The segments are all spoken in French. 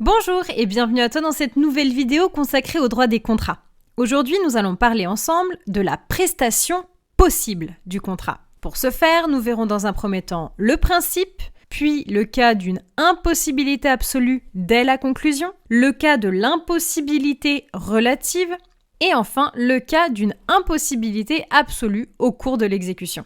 Bonjour et bienvenue à toi dans cette nouvelle vidéo consacrée au droit des contrats. Aujourd'hui, nous allons parler ensemble de la prestation possible du contrat. Pour ce faire, nous verrons dans un premier temps le principe, puis le cas d'une impossibilité absolue dès la conclusion, le cas de l'impossibilité relative et enfin le cas d'une impossibilité absolue au cours de l'exécution.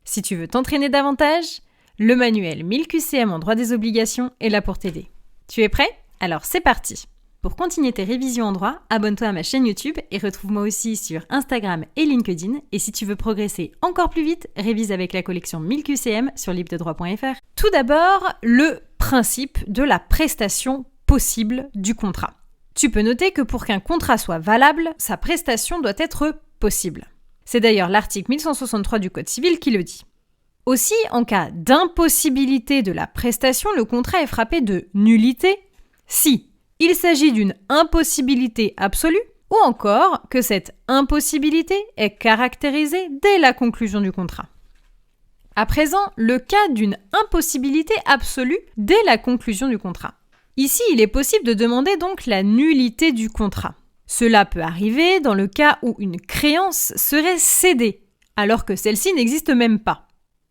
Si tu veux t'entraîner davantage, le manuel 1000 QCM en droit des obligations est là pour t'aider. Tu es prêt ? Alors c'est parti! Pour continuer tes révisions en droit, abonne-toi à ma chaîne YouTube et retrouve-moi aussi sur Instagram et LinkedIn. Et si tu veux progresser encore plus vite, révise avec la collection 1000 QCM sur librededroit.fr. Tout d'abord, le principe de la prestation possible du contrat. Tu peux noter que pour qu'un contrat soit valable, sa prestation doit être possible. C'est d'ailleurs l'article 1163 du Code civil qui le dit. Aussi, en cas d'impossibilité de la prestation, le contrat est frappé de nullité si il s'agit d'une impossibilité absolue ou encore que cette impossibilité est caractérisée dès la conclusion du contrat. À présent, le cas d'une impossibilité absolue dès la conclusion du contrat. Ici, il est possible de demander donc la nullité du contrat. Cela peut arriver dans le cas où une créance serait cédée, alors que celle-ci n'existe même pas.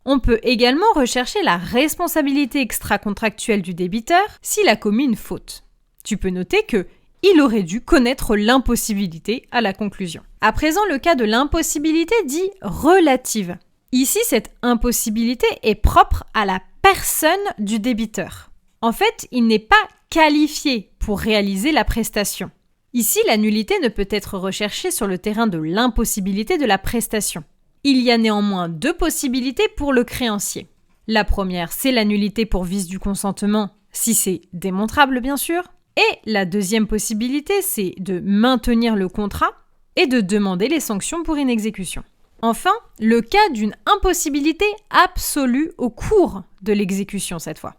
On peut également rechercher la responsabilité extra-contractuelle du débiteur s'il a commis une faute. Tu peux noter qu'il aurait dû connaître l'impossibilité à la conclusion. À présent, le cas de l'impossibilité dit relative. Ici, cette impossibilité est propre à la personne du débiteur. En fait, il n'est pas qualifié pour réaliser la prestation. Ici, la nullité ne peut être recherchée sur le terrain de l'impossibilité de la prestation. Il y a néanmoins deux possibilités pour le créancier. La première, c'est la nullité pour vice du consentement, si c'est démontrable bien sûr. Et la deuxième possibilité, c'est de maintenir le contrat et de demander les sanctions pour inexécution. Enfin, le cas d'une impossibilité absolue au cours de l'exécution cette fois.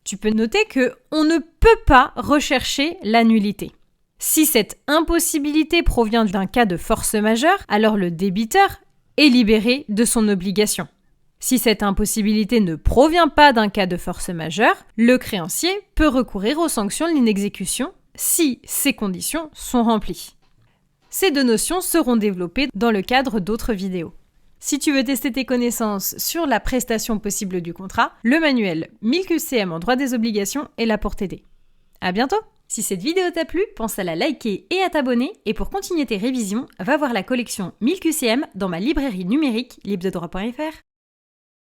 Tu peux noter qu'on ne peut pas rechercher la nullité. Si cette impossibilité provient d'un cas de force majeure, alors le débiteur est libéré de son obligation. Si cette impossibilité ne provient pas d'un cas de force majeure, le créancier peut recourir aux sanctions de l'inexécution si ces conditions sont remplies. Ces deux notions seront développées dans le cadre d'autres vidéos. Si tu veux tester tes connaissances sur la prestation possible du contrat, le manuel 1000 QCM en droit des obligations est là pour t'aider. À bientôt! Si cette vidéo t'a plu, pense à la liker et à t'abonner. Et pour continuer tes révisions, va voir la collection 1000 QCM dans ma librairie numérique librededroit.fr.